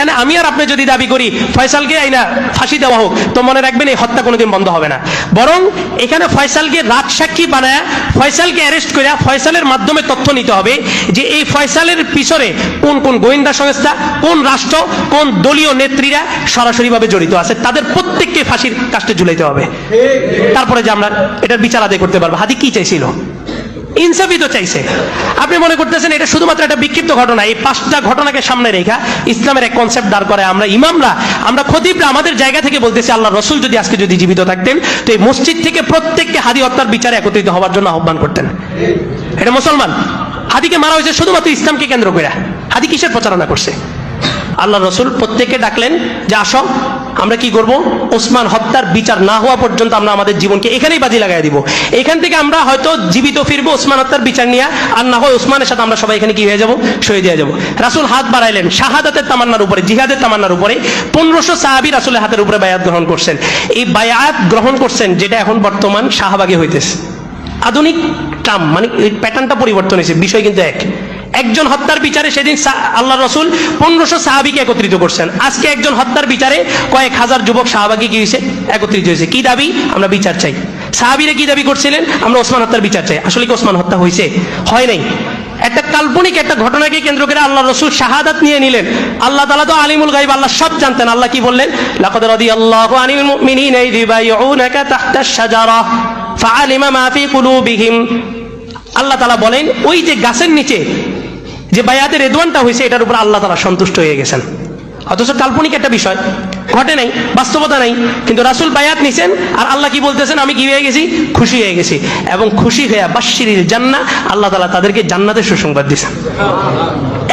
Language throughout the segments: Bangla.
এখানে আমি আর আপনি যদি দাবি করি ফয়সালকে আইনা ফাঁসি দেওয়া হোক, তো মনে রাখবেন এই হত্যা কোনোদিন বন্ধ হবে না। বরং এখানে ফয়সালকে রাজসাক্ষী বানায়, ফয়সালকে অ্যারেস্ট করে ফয়সালের মাধ্যমে তথ্য নিতে হবে যে এই ফয়সালের পিছনে কোন কোন গোয়েন্দা সংস্থা, কোন রাষ্ট্র, কোন দলীয় নেত্রীরা সরাসরিভাবে জড়িত আছে, তাদের প্রত্যেককে ফাঁসির কাস্টে ঝুলাইতে হবে। তারপরে যে আমরা এটার বিচার আদায় করতে পারবো। হাদি কি চাইছিল? ইনসাফই তো চাইছে। আপনি মনে করতেছেন এটা শুধুমাত্র একটা বিক্ষিপ্ত ঘটনা? এই 5টা ঘটনাকে সামনে রেখা ইসলামের এক কনসেপ্ট দাঁড় করে আমরা ইমামরা, আমরা খতিবরা আমাদের জায়গা থেকে বলতেছি আল্লাহ রসুল যদি আজকে যদি জীবিত থাকতেন তো এই মসজিদ থেকে প্রত্যেককে হাদি হত্যার বিচারে একত্রিত হওয়ার জন্য আহ্বান করতেন। এটা মুসলমান। হাদিকে মারা হয়েছে শুধুমাত্র ইসলামকে কেন্দ্র করে। হাদি কিসের প্রচারণা করছে? আল্লাহ রসুল প্রত্যেককে ডাকলেন যে আসো, আমরা কি করব? ওসমান হত্যার বিচার না হওয়া পর্যন্ত আমরা আমাদের জীবনকে এখানেই বাজি লাগাই দিব। এখান থেকে আমরা হয়তো জীবিত ফিরবো ওসমান হত্যার বিচার নিয়ে, আর না হয় ওসমানের সাথে আমরা সবাই এখানে কি হয়ে যাব? শহীদ হয়ে যাব। রাসূল হাত বাড়াইলেন শাহাদাতের তামান্নার উপরে, জিহাদের তামান্নার উপরে। 1500 সাহাবী রাসূলের হাতের উপরে বায়াত গ্রহণ করছেন। এই বায়াত গ্রহণ করছেন যেটা এখন বর্তমান শাহবাগে হইতেছে। আধুনিক টার্ম, মানে প্যাটার্নটা পরিবর্তন হয়েছে, বিষয় কিন্তু এক। একজন হত্যার বিচারে সেদিন আল্লাহ রসুল 1500 সাহাবীকে একত্রিত করছেন। আজকে একজন হত্যার বিচারে কয়েক হাজার যুবক সাহাবাকে কি হয়েছে? একত্রিত হয়েছে। কি দাবি? আমরা বিচার চাই। সাহাবীরা কি দাবি করছিলেন? আমরা ওসমান হত্যার বিচার চাই। আসলে কি ওসমান হত্যা হয়েছে? হয় নাই। একটা কাল্পনিক একটা ঘটনাকে কেন্দ্র করে আল্লাহ রসুল শাহাদাত নিয়ে নিলেন। আল্লাহ তাআলা তো আলিমুল গায়ব, আল্লাহ সব জানতেন। আল্লাহ কি বললেন? লাকাদ রাদিয়াল্লাহু আনিল মুমিনিনা ইয ইউবাইউনাকা তাহতাশ শাজারা ফাআলিমা মা ফি কুলুবিহিম। আল্লাহ তাআলা বলেন ওই যে গাছের নিচে যে বায়াতের রেদওয়ানটা হয়েছে এটার উপর আল্লাহ তাআলা সন্তুষ্ট হয়ে গেছেন। অথচ কাল্পনিক একটা বিষয়, ঘটে নাই, বাস্তবতা নাই, কিন্তু রাসূল বায়াত নিছেন আর আল্লাহ কি বলতেছেন? আমি কি হয়ে গেছি? খুশি হয়ে গেছি। এবং খুশি হয়ে বাশশিরিল জান্নাহ, আল্লাহ তাআলা তাদেরকে জান্নাতের সুসংবাদ দিয়েছেন।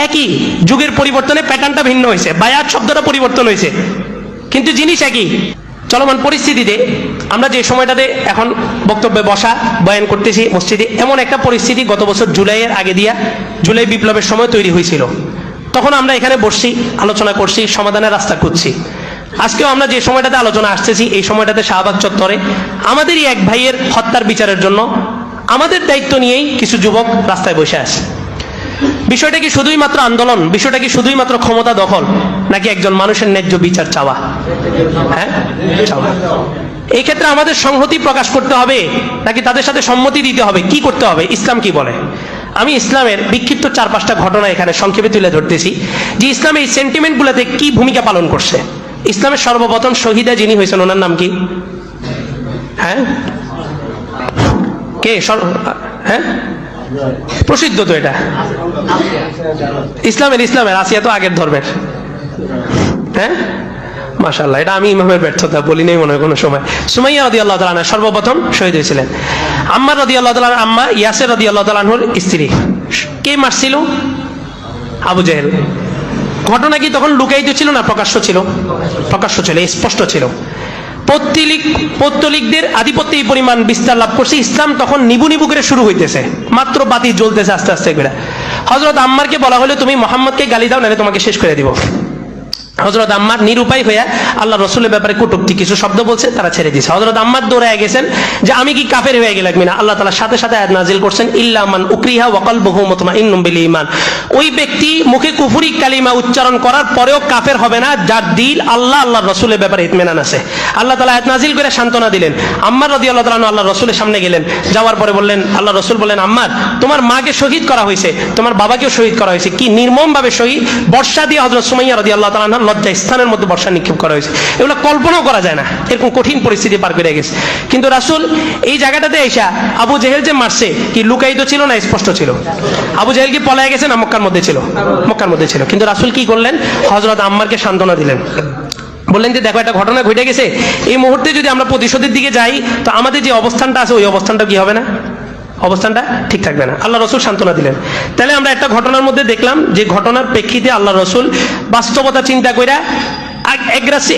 একই যুগের পরিবর্তনে প্যাটার্নটা ভিন্ন হয়েছে, বায়াত শব্দটা পরিবর্তন হয়েছে, কিন্তু জিনিস একই। চলমান পরিস্থিতিতে আমরা যে সময়টাতে এখন বক্তব্যে বসা বয়ান করতেছি মসজিদে, এমন একটা পরিস্থিতি গত বছর জুলাইয়ের আগে দিয়া জুলাই বিপ্লবের সময় তৈরি হয়েছিল। তখন আমরা এখানে বসছি, আলোচনা করছি, সমাধানের রাস্তা খুঁজছি। আজকেও আমরা যে সময়টাতে আলোচনা আসতেছি এই সময়টাতে শাহবাগ চত্বরে আমাদেরই এক ভাইয়ের হত্যার বিচারের জন্য আমাদের দায়িত্ব নিয়েই কিছু যুবক রাস্তায় বসে আছে। বিষয়টা কি শুধুই মাত্র আন্দোলন? বিষয়টা কি শুধুই মাত্র ক্ষমতা দখল? নাকি একজন মানুষের ন্যায্য বিচার চাওয়া? হ্যাঁ, চাওয়া। এই ক্ষেত্রে আমাদের সংহতি প্রকাশ করতে হবে নাকি তাদের সাথে সম্মতি দিতে হবে? কি করতে হবে? ইসলাম কি বলে? আমি ইসলামের বিক্ষিপ্ত 4-5টা ঘটনা এখানে সংক্ষেপে তুলে ধরতেছি যে ইসলাম এই সেন্টিমেন্টগুলোতে কি ভূমিকা পালন করছে। ইসলামের সর্বপ্রথম শহীদা যিনি হয়েছেন ওনার নাম কি? হ্যাঁ, কে? হ্যাঁ, প্রসিদ্ধ তো এটা ইসলামের আসিয়া তো আগের ধর্মের। হ্যাঁ, মাশাআল্লাহ, এটা আমি ইমামের ব্যর্থতা বলি নাই মনে হয় কোনো সময়। সুমাইয়া রাদিয়াল্লাহু তাআলা আনহা সর্বপ্রথম শহীদ হয়েছিলেন। আম্মার রাদিয়াল্লাহু তাআলা আম্মা ইয়াসির রাদিয়াল্লাহু তাআলা আনহুর স্ত্রী। কে মারছিল? আবু জেহেল। ঘটনা কি তখন লুকায়িত ছিল না প্রকাশ্য ছিল? প্রকাশ্য ছিল, স্পষ্ট ছিল। পৌত্তলিকদের আধিপত্য এই পরিমাণ বিস্তার লাভ করছে, ইসলাম তখন নিবু নিবু করে শুরু হইতেছে, মাত্র বাতি জ্বলতেছে আস্তে আস্তে করে। হযরত আম্মারকে বলা হলো তুমি মুহাম্মদকে গালি দাও, নাহলে তোমাকে শেষ করে দিব। হযরত আম্মার নিরুপায় হইয়া আল্লাহ রসুলের ব্যাপারে কটূক্তি কিছু শব্দ বলছে, তারা ছেড়ে দিয়েছে। হযরত আম্মার দৌড়ায় গেছেন যে আমি কি কাফের হয়ে গেলাম কিনা? আল্লাহ তাআলা সাথে সাথে আয়াত নাযিল করছেন ইল্লা মান উকরিহা ওয়া কলবুহু মুতমাইন্নুম বিল ঈমান। ওই ব্যক্তি মুখে কুফরি কালিমা উচ্চারণ করার পরেও কাফের হবে না যার দিল আল্লাহ আল্লাহর রসুলের ব্যাপারে ইতমিনান আছে। আল্লাহ তাআলা আয়াত নাযিল করে সান্ত্বনা দিলেন। আম্মার রাদিয়াল্লাহু তাআলা আল্লাহ রসুলের সামনে গেলেন, যাওয়ার পরে বললেন, আল্লাহ রসুল বললেন আম্মার তোমার মাকে শহীদ করা হয়েছে, তোমার বাবাকেও শহীদ করা হয়েছে। কি নির্মম ভাবে শহীদ! বর্ষা দিয়ে হযরত সুমাইয়া রাদিয়াল্লাহু তাআলা আনহা লজ্জা স্থানের মধ্যে বর্ষা নিক্ষেপ করা হয়েছে। এগুলো কল্পনাও করা যায় না, এরকম কঠিন পরিস্থিতি পার করে গেছে। কিন্তু রাসূল এই জায়গাটাতে এসে আবু জেহেল যে মারছে কি লুকায়িত ছিল না স্পষ্ট ছিল? আবু জেহেল কি পলায় গেছে না মক্কার মধ্যে ছিল? মক্কার মধ্যে ছিল। কিন্তু রাসূল কি করলেন? হযরত আম্মারকে সান্ত্বনা দিলেন, বললেন যে দেখো একটা ঘটনা ঘটে গেছে, এই মুহূর্তে যদি আমরা প্রতিশোধের দিকে যাই তো আমাদের যে অবস্থানটা আছে ওই অবস্থানটা কি হবে না? অবস্থানটা ঠিক থাকবে না। আল্লাহ রসুল সান্ত্বনা দিলেন। তাহলে আমরা একটা ঘটনার মধ্যে দেখলাম যে ঘটনার প্রেক্ষিতে আল্লাহ রসুল বাস্তবতা চিন্তা কইরা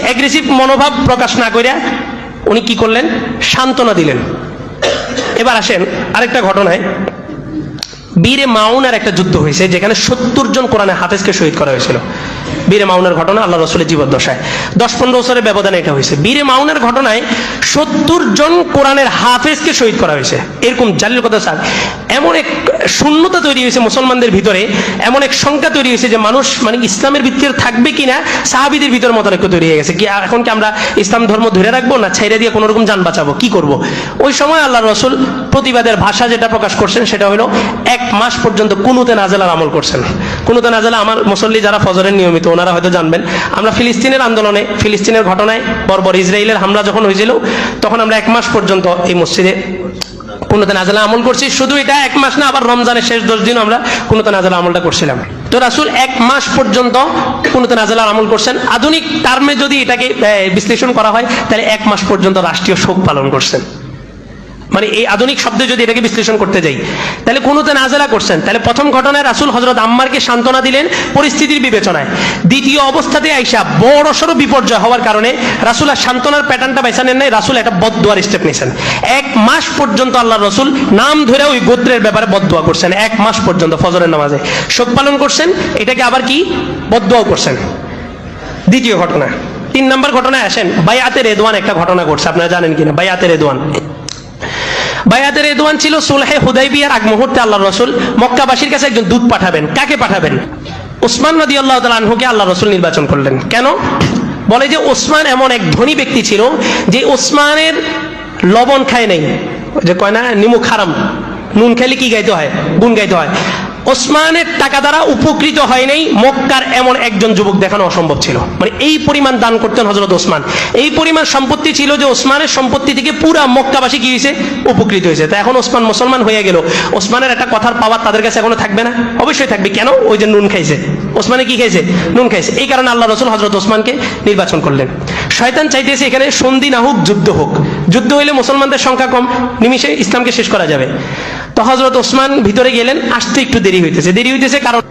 অ্যাগ্রেসিভ মনোভাব প্রকাশ না কইরা উনি কি করলেন? সান্ত্বনা দিলেন। এবার আসেন আরেকটা ঘটনায়। বীরে মাউনের একটা যুদ্ধ হয়েছে যেখানে 70 জন কোরআনে হাফেজকে শহীদ করা হয়েছিল। বীরে মাউনের ঘটনা আল্লাহ রসুলের জীবদ্দশায় 10-15 বছরের ব্যবধানে এটা হয়েছে। বীরে মাউনের ঘটনায় 70 জন কোরআনের হাফেজকে শহীদ করা হয়েছে। এরকম জালিল কথা স্যার, এমন এক শূন্যতা তৈরি হয়েছে মুসলমানদের ভিতরে, এমন এক সংখ্যা তৈরি হয়েছে যে মানুষ মানে ইসলামের ভিতরে থাকবে কিনা সাহাবীদের ভিতরে মতানৈক্য তৈরি হয়ে গেছে। কি এখন কি আমরা ইসলাম ধর্ম ধরে রাখবো না ছেড়ে দিয়ে কোনো রকম যান বাঁচাবো, কি করব? ওই সময় আল্লাহ রসুল প্রতিবাদের ভাষা যেটা প্রকাশ করছেন সেটা হলো 1 মাস পর্যন্ত কুনুতে নাজেলার আমল করছেন। কুনুতে নাজেলা আমার মুসল্লি যারা ফজরের নিয়মিত ওনারা হয়তো জানবেন, আমরা ফিলিস্তিনের আন্দোলনে, ফিলিস্তিনের ঘটনায় বর্বর ইসরায়েলের হামলা যখন হয়েছিল তখন আমরা 1 মাস পর্যন্ত এই মসজিদে কুনুতে নাজেলা আমল করছি। শুধু এটা 1 মাস না, আবার রমজানের শেষ 10 দিন আমরা কুনুতে নাজেলা আমলটা করছিলাম। তো রাসূল 1 মাস পর্যন্ত কুনুতে নাজেলার আমল করছেন। আধুনিক টার্মে যদি এটাকে বিশ্লেষণ করা হয় তাহলে 1 মাস পর্যন্ত রাষ্ট্রীয় শোক পালন করছেন। মানে এই আধুনিক শব্দে যদি এটাকে বিশ্লেষণ করতে যাই তাহলে কুনুতে নাজেলা করছেন। তাহলে প্রথম ঘটনায় রাসূল হযরত আম্মারকে সান্ত্বনা দিলেন পরিস্থিতির বিবেচনায়। দ্বিতীয় অবস্থাতে আইসা বড়সড় বিপর্যয় হওয়ার কারণে রাসূল আর সান্ত্বনার প্যাটার্নটা বেছে নেন নাই, রাসূল একটা বদদুয়ার স্টেপ নিয়েছেন। 1 মাস পর্যন্ত আল্লাহ রসুল নাম ধরে ওই গোত্রের ব্যাপারে বদদুয়া করছেন। 1 মাস পর্যন্ত ফজরের নামাজে শোক পালন করছেন, এটাকে আবার কি বদদুয়াও করছেন। দ্বিতীয় ঘটনা। 3 নম্বর ঘটনায় আসেন, বায়াতে রেদওয়ান একটা ঘটনা ঘটছে, আপনারা জানেন কিনা বায়াতে রেদওয়ান? বায়াতে রেদওয়ান ছিল সুলহে হুদাইবিয়ার আগ মুহূর্তে আল্লাহ রসুল মক্কাবাসীর কাছে একজন দূত পাঠাবেন। কাকে পাঠাবেন? ওসমান রাদিয়াল্লাহু তাআলা আনহুকে আল্লাহ রসুল নির্বাচন করলেন। কেন? বলে যে ওসমান এমন এক ধনী ব্যক্তি ছিল যে ওসমানের লবণ খায় নাই, যে কয় না নিমুখ হারাম, নুন খাইলে কি গাইতে হয়? গুণ গাইতে হয়। ওসমানের টাকা দ্বারা উপকৃত হয় নাই মক্কার এমন একজন যুবক দেখানো অসম্ভব ছিল। মানে এই পরিমাণ দান করতেন হযরত ওসমান, এই পরিমাণ সম্পত্তি ছিল যে ওসমানের সম্পত্তি থেকে পুরা মক্কাবাসী কি হয়েছে? উপকৃত হয়েছে। তা এখন ওসমান মুসলমান হয়ে গেল, ওসমানের একটা কথার পাওয়ার তাদের কাছে এখনো থাকবে না? অবশ্যই থাকবে। কেন? ওই যে নুন খাইছে, ওসমানে কি খাইছে? নুন খাইছে। এই কারণে আল্লাহ রসুল হযরত ওসমানকে নির্বাচন করলেন। শয়তান চাইতেছে এখানে সন্ধি না হোক, যুদ্ধ হোক। যুদ্ধ হইলে মুসলমানদের সংখ্যা কম, নিমিষে ইসলামকে শেষ করা যাবে। তো হযরত ওসমান ভিতরে গেলেন, আসতে একটু দেরি হইতেছে কারণ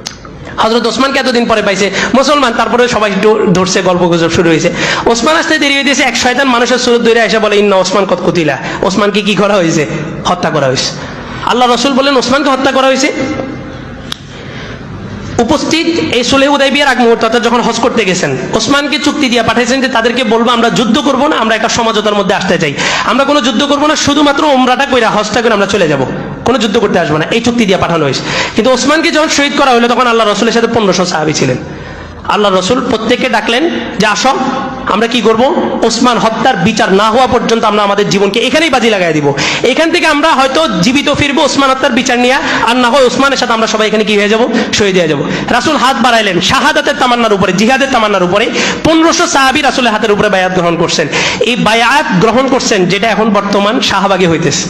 হযরত ওসমানকে এতদিন পরে পাইছে মুসলমান, তারপরে সবাই একটু ধরছে, গল্প গুজব শুরু হয়েছে। ওসমান আসতে দেরি হইতেছে, এক শয়তান মানুষের সুরত ধরে এসে বলে ইন্না ওসমান কত কুতিলা, ওসমানকে কি করা হয়েছে? হত্যা করা হয়েছে। আল্লাহ রসুল বলেন ওসমানকে হত্যা করা হয়েছে। উপস্থিত এই সুলহে হুদাইবিয়ার আগ মুহূর্তে অর্থাৎ যখন হজ করতে গেছেন, ওসমানকে চুক্তি দিয়ে পাঠাইছেন যে তাদেরকে বলবো আমরা যুদ্ধ করব না, আমরা একটা সমঝোতার মধ্যে আসতে চাই, আমরা কোনো যুদ্ধ করব না, শুধুমাত্র উমরাটা কইরা হজটা করে আমরা চলে যাব, কোনো যুদ্ধ করতে আসবো না, এই চুক্তি দিয়ে পাঠানো হয়েছে। কিন্তু ওসমানকে যখন শহীদ করা হলো তখন আল্লাহ রসুলের সাথে 1500 সাহাবী ছিলেন। আল্লাহ রসুল প্রত্যেককে ডাকলেন যে আসো, আমরা কি করব? ওসমান হত্যার বিচার না হওয়া পর্যন্ত আমরা আমাদের জীবনকে এখানেই বাজি লাগাই দিব। এখান থেকে আমরা হয়তো জীবিত ফিরবো ওসমান হত্যার বিচার নিয়ে, আর না হয় ওসমানের সাথে আমরা সবাই এখানে কি হয়ে যাব? শহীদ হয়ে যাব। রাসূল হাত বাড়াইলেন শাহাদাতের তামান্নার উপরে, জিহাদের তামান্নার উপরে। 1500 সাহাবী রাসূলের হাতের উপরে বায়াত গ্রহণ করছেন। এই বায়াত গ্রহণ করছেন যেটা এখন বর্তমান শাহবাগে হইতেছে।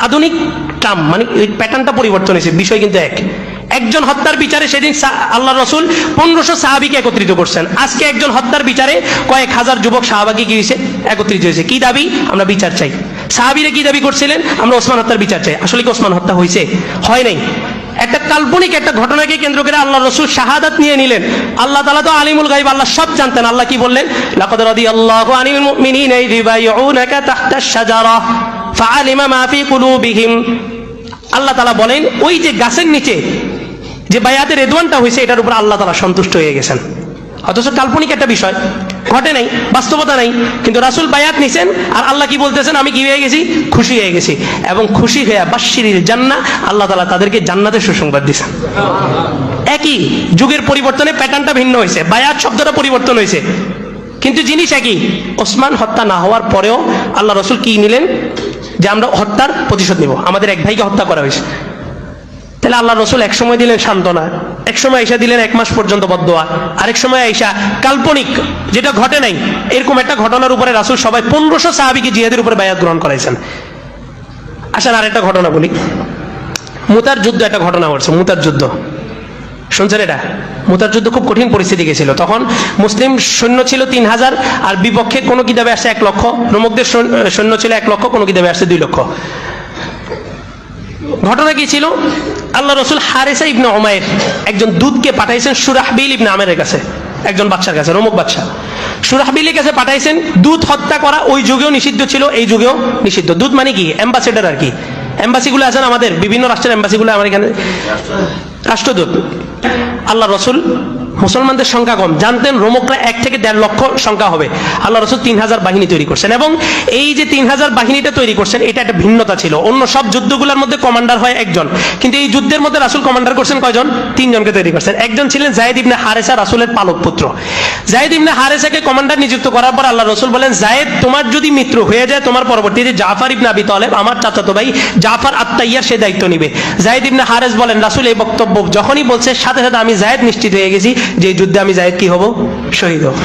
আধুনিক টার্ম, মানে এই প্যাটার্নটা পরিবর্তন হয়েছে, বিষয় কিন্তু এক। একজন হত্যার বিচারে সেদিন আল্লাহ রসুল 1500 সাহাবীকে একত্রিত করছেন। আজকে একজন হত্যার বিচারে কয়েক হাজার যুবক সাহাবাকে কি হয়েছে? একত্রিত হয়েছে। কি দাবি? আমরা বিচার চাই। সাহাবীরা কি দাবি করছিলেন? আমরা ওসমান হত্যার বিচার চাই। আসলে কি ওসমান হত্যা হয়েছে? হয় নাই। একটা কাল্পনিক একটা ঘটনাকে কেন্দ্র করে আল্লাহ রসুল শাহাদাত নিয়ে নিলেন। আল্লাহ তাআলা তো আলিমুল গায়ব, আল্লাহ সব জানতেন। আল্লাহ কি বললেন? লাকাদ রাদিয়াল্লাহু আনিল মুমিনিনা ইয ইউবাইউনাকা তাহতাশ শাজারা ফাআলিমা মা ফি কুলুবিহিম। আল্লাহ তাআলা বলেন ওই যে গাছের নিচে যে বায়াতের রেদওয়ানটা হয়েছে এটার উপর আল্লাহ তাআলা সন্তুষ্ট হয়ে গেছেন। অথচ কাল্পনিক একটা বিষয়, ঘটে নাই, বাস্তবতা নাই, কিন্তু রাসূল বায়াত নিছেন আর আল্লাহ কি বলতেছেন? আমি কি হয়ে গেছি? খুশি হয়ে গেছি। এবং খুশি হয়ে বাশশিরিল জান্নাহ, আল্লাহ তাআলা তাদেরকে জান্নাতের সুসংবাদ দিয়েছেন। একই যুগের পরিবর্তনে প্যাটার্নটা ভিন্ন হয়েছে, বায়াত শব্দটা পরিবর্তন হয়েছে, কিন্তু জিনিস একই। ওসমান হত্যা না হওয়ার পরেও আল্লাহ রসুল কি নিলেন? যে আমরা হত্যার প্রতিশোধ নিব, আমাদের এক ভাইকে হত্যা করা হয়েছে। তাহলে আল্লাহ রসুল এক সময় দিলেন সান্ত্বনা, এক সময় আয়েশা দিলেন 1 মাস পর্যন্ত বদদোয়া, আরেক সময় আয়েশা কাল্পনিক যেটা ঘটে নাই এরকম একটা ঘটনার উপরে রাসূল সবাই 1500 সাহাবীকে জিহাদের উপরে বায়াত গ্রহণ করাইছেন। আসেন আরেকটা ঘটনা বলি। মুতার যুদ্ধ একটা ঘটনা ঘটছে। মুতার যুদ্ধ শুনছেন? এটা মুতার যুদ্ধ খুব কঠিন পরিস্থিতি গেছিল। তখন মুসলিম সৈন্য ছিল 3000 আর বিপক্ষে কোনো কিতাবে আসছে 1 লক্ষ, রোমকদের সৈন্য ছিল 1 লক্ষ, কোনো কিতাবে আসছে 2 লক্ষ। ঘটনা কি ছিল? আল্লাহ রসুল হারেসা ইবনে উমাইর একজন দূতকে পাঠাইছেন সুরাহবিল ইবনে আমেরের কাছে, একজন বাদশার কাছে, রোমক বাদশা। সুরাহবিলের কাছে পাঠাইছেন। দূত হত্যা করা ওই যুগেও নিষিদ্ধ ছিল, এই যুগেও নিষিদ্ধ। দূত মানে কি? অ্যাম্বাসেডর আর কি। এম্বাসিগুলো আছেন আমাদের, বিভিন্ন রাষ্ট্রের এম্বাসিগুলো আমার এখানে রাষ্ট্রদূত। আল্লাহ রসুল মুসলমানদের সংখ্যা কম, জানতেন রোমকরা 1 থেকে 1.5 লক্ষ সংখ্যা হবে। আল্লাহ রসুল 3000 বাহিনী তৈরি করছেন, এবং এই যে 3000 বাহিনীটা তৈরি করছেন এটা একটা ভিন্নতা ছিল। অন্য সব যুদ্ধগুলোর মধ্যে কমান্ডার হয় একজন, কিন্তু এই যুদ্ধের মধ্যে রাসূল কমান্ডার করছেন কয়জন? 3 জনকে তৈরি করছেন। একজন ছিলেন যায়েদ ইবনে হারেসা, রাসূলের পালক পুত্র। যায়েদ ইবনে হারেসাকে কমান্ডার নিযুক্ত করার পর আল্লাহ রসুল বলেন, যায়েদ তোমার যদি মৃত্যু হয়ে যায়, তোমার পরবর্তীতে জাফর ইবনে আবি তালেব, আমার চাচাতো ভাই জাফর আত-তাইয়ার, সে দায়িত্ব নিবে। যায়েদ ইবনে হারেস বলেন, রাসূল এই বক্তব্য যখনই বলছে সাথে সাথে আমি যায়েদ নিশ্চিত হয়ে গেছি যে এই যুদ্ধে আমি যায়েদ কি হব? শহীদ হব।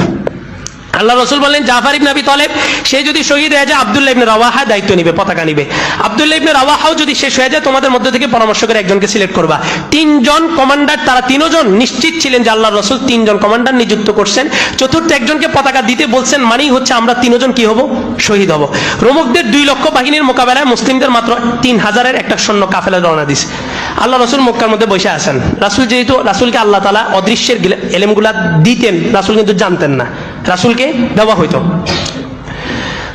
আল্লাহ রসুল বললেন জাফর ইবনে আবি তালেব সে যদি শহীদ হয়ে যায়, আব্দুল্লাহ ইবনে রাওয়াহা দায়িত্ব নিবে, পতাকা নিবে। আব্দুল্লাহ ইবনে রাওয়াহাও যদি শেষ হয়ে যায়, তোমাদের মধ্যে থেকে পরামর্শ করে একজনকে সিলেক্ট করবা। 3 জন কমান্ডার, তারা 3 জন নিশ্চিত ছিলেন যে আল্লাহ রসুল 3 জন কমান্ডার নিযুক্ত করছেন। চতুর্থ একজনকে পতাকা দিতে বলছেন, মানেই হচ্ছে আমরা 3 জন কি হব? শহীদ হব। রোমকদের 2 লক্ষ বাহিনীর মোকাবেলায় মুসলিমদের মাত্র 3000-এর একটা সৈন্য কাফেলা রওনা দিছে। আল্লাহ রসুল মক্কার মধ্যে বসে আছেন। রাসূল যেহেতু, রাসূলকে আল্লাহ তাআলা অদৃশ্যের এলেমগুলা দিতেন, রাসূল কিন্তু জানতেন না, রাসূলকে দেওয়া হইতো।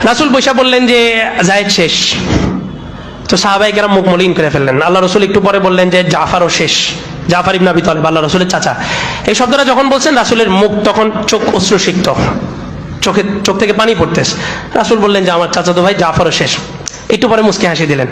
রাসূল বৈশা বললেন যে যায়েদ শেষ। তো সাহাবায়ে কেরাম মুখ মলিন করে ফেললেন। আল্লাহ রসুল একটু পরে বললেন যে জাফরও শেষ, জাফর ইবনে আবি তালেব, আল্লাহ রসুলের চাচা। এই শব্দটা যখন বলছেন, রাসূলের মুখ তখন চোখ অশ্রুসিক্ত, চোখ থেকে পানি পড়তেছে। রাসূল বললেন যে আমার চাচাতো ভাই জাফরও শেষ। একটু পরে মুস্কি হাসি দিলেন।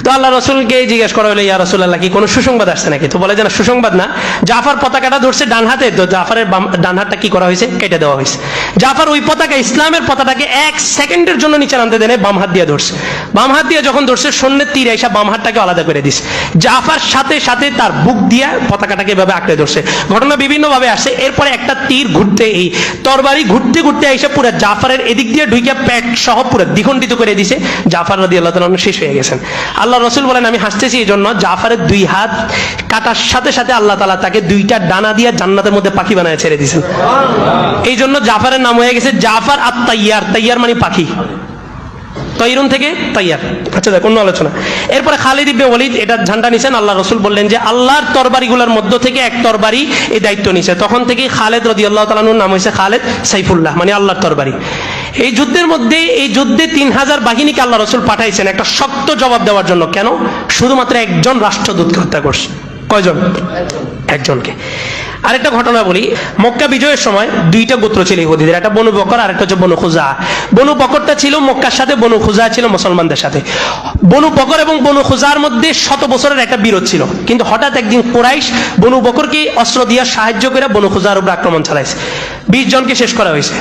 তো আল্লাহ রসুলকে জিজ্ঞেস করা হলো, ইয়া রাসূলুল্লাহ কি কোনো সুসংবাদ আসছে নাকি? তো বলে যে না, সুসংবাদ না, জাফর পতাকাটা ধরছে ডান হাতে, তো জাফরের ডান হাতটা কি করা হয়েছে? কেটে দেওয়া হয়েছে। জাফর ওই পতাকা, ইসলামের পতাকাকে 1 সেকেন্ডের জন্য নিচে নামতে দেনে বাম হাত দিয়ে ধরছে। বাম হাত দিয়ে যখন ধরছে, সৈন্যের তীর এসে বাম হাতটাকে আলাদা করে দিছে। জাফর সাথে সাথে তার বুক দিয়ে পতাকাটাকে এভাবে আঁকড়ে ধরছে। ঘটনা বিভিন্ন ভাবে আসছে। এরপরে একটা তীর ঘুরতে, এই তরবারি ঘুরতে ঘুরতে এসে পুরো জাফরের এদিক দিয়ে ঢুকে পেট সহ পুরো দ্বিখণ্ডিত করে দিছে। জাফর রাদিয়াল্লাহু তাআলা শেষ হয়ে গেছেন। আল্লাহ রসুল বলেন, আমি হাসতেছি এই জন্য, জাফরের 2 হাত কাটার সাথে সাথে আল্লাহ তাআলা তাকে 2টা ডানা দিয়ে জান্নাতের মধ্যে পাখি বানায় ছেড়ে দিয়েছেন। এই জন্য জাফরের নাম হয়ে গেছে জাফর আত-তাইয়ার। তাইয়ার মানে পাখি, তৈরুন থেকে তাইয়ার। আচ্ছা, দেখ অন্য আলোচনা। এরপরে খালিদ ইবনে ওয়ালিদ এটা ঝান্ডা নিছেন। আল্লাহ রসুল বললেন যে আল্লাহর তরবারিগুলোর মধ্য থেকে এক তরবারি এই দায়িত্ব নিছে। তখন থেকে খালিদ রাদিয়াল্লাহু তাআলা আনহুর নাম হয়েছে খালিদ সাইফুল্লাহ, মানে আল্লাহর তরবারি। এই যুদ্ধের মধ্যে, এই যুদ্ধে 3000 বাহিনীকে আল্লাহ রসুল পাঠাইছেন একটা শক্ত জবাব দেওয়ার জন্য। কেন? শুধুমাত্র একজন রাষ্ট্রদূতকে হত্যা করছে। কয়জন? একজনকে। আরেকটা ঘটনা বলি, মক্কা বিজয়ের সময় 2টা গোত্র ছিল ইহুদীদের, একটা বনু বকর আর একটা হচ্ছে বনু খুজা। বনু বকরটা ছিল মক্কার সাথে, বনু খুজা ছিল মুসলমানদের সাথে। বনু বকর এবং বনু খুজার মধ্যে 100 বছরের একটা বিরোধ ছিল। কিন্তু হঠাৎ একদিন কুরাইশ বনু বকরকে অস্ত্র দিয়ে সাহায্য করে বনু খুজার উপর আক্রমণ চালাইছে। 20 জনকে শেষ করা হয়েছে,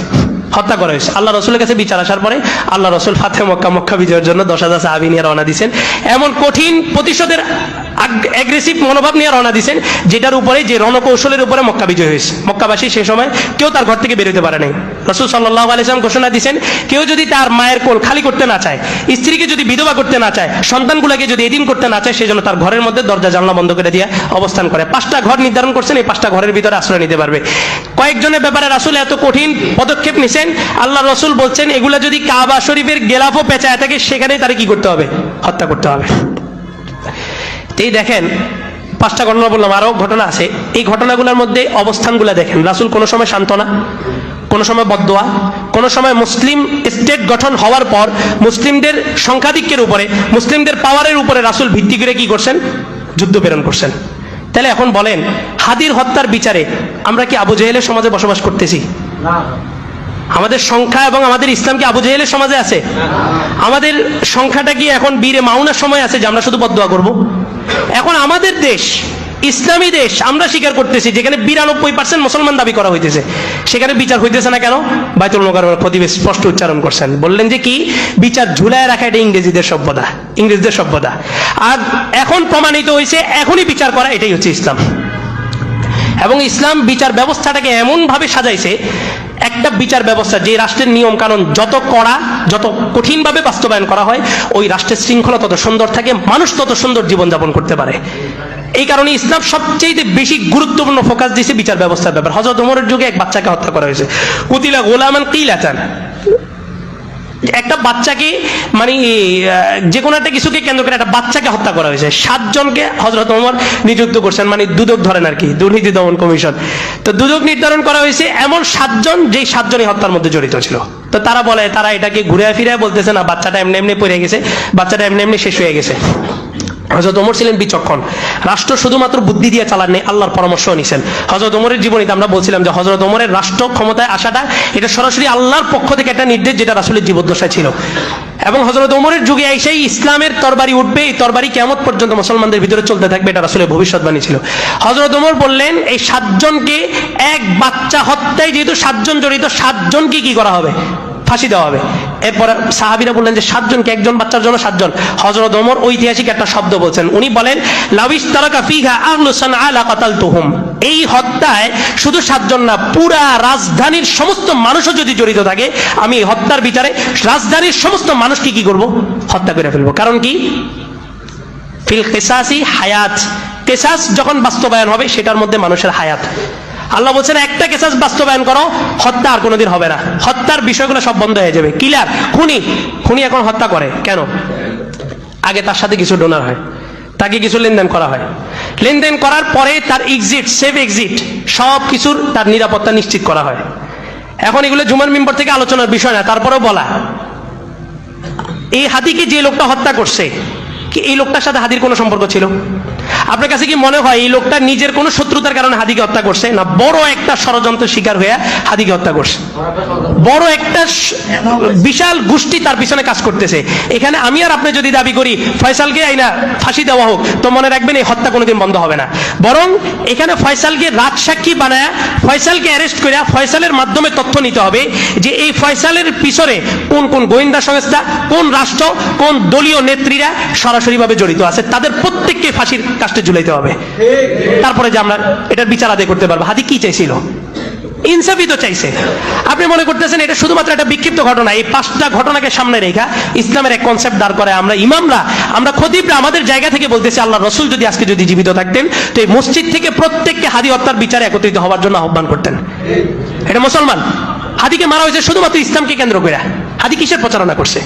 হত্যা করা হয়েছে। আল্লাহ রসুলের কাছে বিচার আসার পরে আল্লাহ রসুল ফাতে মক্কা, মক্কা বিজয়ের জন্য 10,000 সাহাবী নিয়ে রওনা দিয়েছেন। এমন কঠিন প্রতিশোধের অ্যাগ্রেসিভ মনোভাব নিয়ে রওনা দিয়েছেন, যেটার উপরে, যে রণকৌশলের উপরে মক্কা বিজয় হয়েছে। মক্কাবাসী সেই সময় কেউ তার ঘর থেকে বেরোতে পারে নাই। রাসূল সাল্লাল্লাহু আলাইহি ওয়াসাল্লাম ঘোষণা দিয়েছেন, কেউ যদি তার মায়ের কোল খালি করতে না চায়, স্ত্রীকে যদি বিধবা করতে না চায়, সন্তানগুলোকে যদি এতিম করতে না চায়, সেজন্য তার ঘরের মধ্যে দরজা জানলা বন্ধ করে দিয়ে অবস্থান করে। 5টা ঘর নির্ধারণ করছেন, এই 5টা ঘরের ভিতরে আশ্রয় নিতে পারবে। কয়েকজনের ব্যাপারে রাসূল এত কঠিন পদক্ষেপ নিছেন, আল্লাহ রসুল বলছেন এগুলা যদি কাবা শরীফের গেলাফও পেঁচায় থাকে, সেখানে তারা কি করতে হবে? হত্যা করতে হবে। এই দেখেন, 5টা ঘটনা বললাম, আরো ঘটনা আছে। এই ঘটনাগুলোর মধ্যে অবস্থানগুলো দেখেন। রাসূল কোনো সময় সান্ত্বনা, কোনো সময় বদদোয়া, কোনো সময় মুসলিম স্টেট গঠন হওয়ার পর মুসলিমদের সংখ্যাধিক্যের উপরে, মুসলিমদের পাওয়ারের উপরে রাসূল ভিত্তি করে কি করছেন? যুদ্ধ প্রেরণ করছেন। তাহলে এখন বলেন, হাদির হত্যার বিচারে আমরা কি আবু জেহেলের সমাজে বসবাস করতেছি? না। আমাদের সংখ্যা এবং আমাদের ইসলাম কি আবু জেহেলের সমাজে আছে? আমাদের সংখ্যাটা কি এখন বীরে মাউনার সময় আছে যে আমরা শুধু বদদোয়া করব? এখন আমাদের দেশ ইসলামী দেশ, আমরা স্বীকার করতেছি, যেখানে 92% মুসলমান দাবি করা হইতেছে, সেখানে বিচার হইতেছে না কেন? বাইতুল মুকাররমের খতিব স্পষ্ট উচ্চারণ করছেন, বললেন যে কি, বিচার ঝুলায় রাখা এটা ইংরেজদের সভ্যতা, ইংরেজদের সভ্যতা। আর এখন প্রমাণিত হয়েছে, এখনই বিচার করা, এটাই হচ্ছে ইসলাম। এবং ইসলাম বিচার ব্যবস্থাটাকে এমন ভাবে সাজাইছে, একটা বিচার ব্যবস্থা, যে রাষ্ট্রের নিয়ম কানুন যত কড়া, যত কঠিনভাবে বাস্তবায়ন করা হয়, ওই রাষ্ট্রের শৃঙ্খলা তত সুন্দর থাকে, মানুষ তত সুন্দর জীবনযাপন করতে পারে। এই কারণে ইসলাম সবচেয়ে বেশি গুরুত্বপূর্ণ ফোকাস দিয়েছে বিচার ব্যবস্থার ব্যাপার। হযরত ওমরের যুগে এক বাচ্চাকে হত্যা করা হয়েছে, কুতিলা গোলামান কিলাতান। একটা বাচ্চাকে, মানে যে কোনো একটা কিছুকে কেন্দ্র করে একটা বাচ্চাকে হত্যা করা হয়েছে। 7 জনকে হযরত ওমর নিযুক্ত করছেন, মানে দুদক ধরেন আর কি, দুর্নীতি দমন কমিশন। তো দুদক নির্ধারণ করা হয়েছে এমন 7 জন, যেই 7 জনই হত্যার মধ্যে জড়িত ছিল। তো তারা বলে, তারা এটাকে ঘুরে ফিরে বলতেছে না, বাচ্চাটা এমনি এমনি পড়ে গেছে, বাচ্চাটা এমনি এমনি শেষ হয়ে গেছে। হযরত ওমর ছিলেন বিচক্ষণ, রাষ্ট্র শুধুমাত্র বুদ্ধি দিয়ে চালাননি, আল্লাহর পরামর্শ নিছেন। হযরত ওমরের জীবনীতে আমরা বলছিলাম যে হযরত ওমরের রাষ্ট্র ক্ষমতায় আসাটা এটা সরাসরি আল্লাহর পক্ষ থেকে একটা নির্দেশ, যেটা রাসূলের জীবদ্দশায় ছিল। এবং হযরত ওমরের যুগে এসেই ইসলামের তরবারি উঠবে, এই তরবারি কিয়ামত পর্যন্ত মুসলমানদের ভিতরে চলতে থাকবে, এটা রাসূলের ভবিষ্যৎবাণী ছিল। হযরত ওমর বললেন এই 7 জনকে, এক বাচ্চা হত্যায় যেহেতু 7 জন জড়িত, 7 জনকে কি করা হবে? ফাঁসি দেওয়া হবে। এরপরে সাহাবীরা বললেন যে 7 জনকে, একজন বাচ্চার জন্য 7 জন। হযরত ওমর ঐতিহাসিক একটা শব্দ বলছেন, উনি বলেন লাউইস তারাকা ফিহা আহলু সানআ লাকাতালতুহুম। এই হত্যায় শুধু 7 জন না, পুরা রাজধানীর সমস্ত মানুষও যদি জড়িত থাকে, আমি এই হত্যার বিচারে রাজধানীর সমস্ত মানুষকে কি করব? হত্যা করে ফেলবো। কারণ কি? ফিল কিসাসি হায়াত, কিসাস যখন বাস্তবায়ন হবে সেটার মধ্যে মানুষের হায়াত। আল্লাহ বলছেন একটা কেসাস বাস্তবায়ন করো, হত্যা আর কোনোদিন হবে না, হত্যার বিষয়গুলো সব বন্ধ হয়ে যাবে। কিলার খুনি এখন হত্যা করে কেন? আগে তার সাথে কিছু ডোনার হয়, তাকে কিছু লেনদেন করা হয়, লেনদেন করার পরে তার এক্সিট, সেফ এক্সিট, সব কিছুর তার নিরাপত্তা নিশ্চিত করা হয়। এখন এগুলো জুমার মিম্বর থেকে আলোচনার বিষয় না, তারপরেও বলা, এই হাদিকে যে লোকটা হত্যা করছে, কি এই লোকটার সাথে হাদির কোনো সম্পর্ক ছিল? আপনার কাছে কি মনে হয় এই লোকটা নিজের কোনো শত্রুতার কারণে হাদিকে হত্যা করছে? না, বড় একটা ষড়যন্ত্রের শিকার হয়ে হাদিকে হত্যা করছে। বড় একটা বিশাল গোষ্ঠী তার পিছনে কাজ করতেছে। এখানে আমি আর আপনি যদি দাবি করি ফয়সালকে আইনা ফাঁসি দেওয়া হোক, তো মনে রাখবেন এই হত্যা কোনোদিন বন্ধ হবে না। বরং এখানে ফয়সালকে রাজসাক্ষী বানায়, ফয়সালকে অ্যারেস্ট করে ফয়সালের মাধ্যমে তথ্য নিতে হবে যে এই ফয়সালের পিছনে কোন কোন গোয়েন্দা সংস্থা, কোন রাষ্ট্র, কোন দলীয় নেত্রীরা সরাসরিভাবে জড়িত আছে, তাদের প্রত্যেককে ফাঁসির কাস্টে ঝুলাইতে হবে। তারপরে যে আমরা এটার বিচার আদায় করতে পারবো। হাদি কি চাইছিল? ইনসাফই তো চাইছে। আপনি মনে করতেছেন এটা শুধুমাত্র একটা বিক্ষিপ্ত ঘটনা? এই 5টা ঘটনাকে সামনে রেখা ইসলামের এক কনসেপ্ট দাঁড় করে আমরা ইমামরা, আমরা খতিবরা আমাদের জায়গা থেকে বলতেছি আল্লাহ রসুল যদি আজকে যদি জীবিত থাকতেন তো এই মসজিদ থেকে প্রত্যেককে হাদি হত্যার বিচারে একত্রিত হওয়ার জন্য আহ্বান করতেন। এটা মুসলমান। হাদিকে মারা হয়েছে শুধুমাত্র ইসলামকে কেন্দ্র করে। হাদি কিসের প্রচারণা করছে?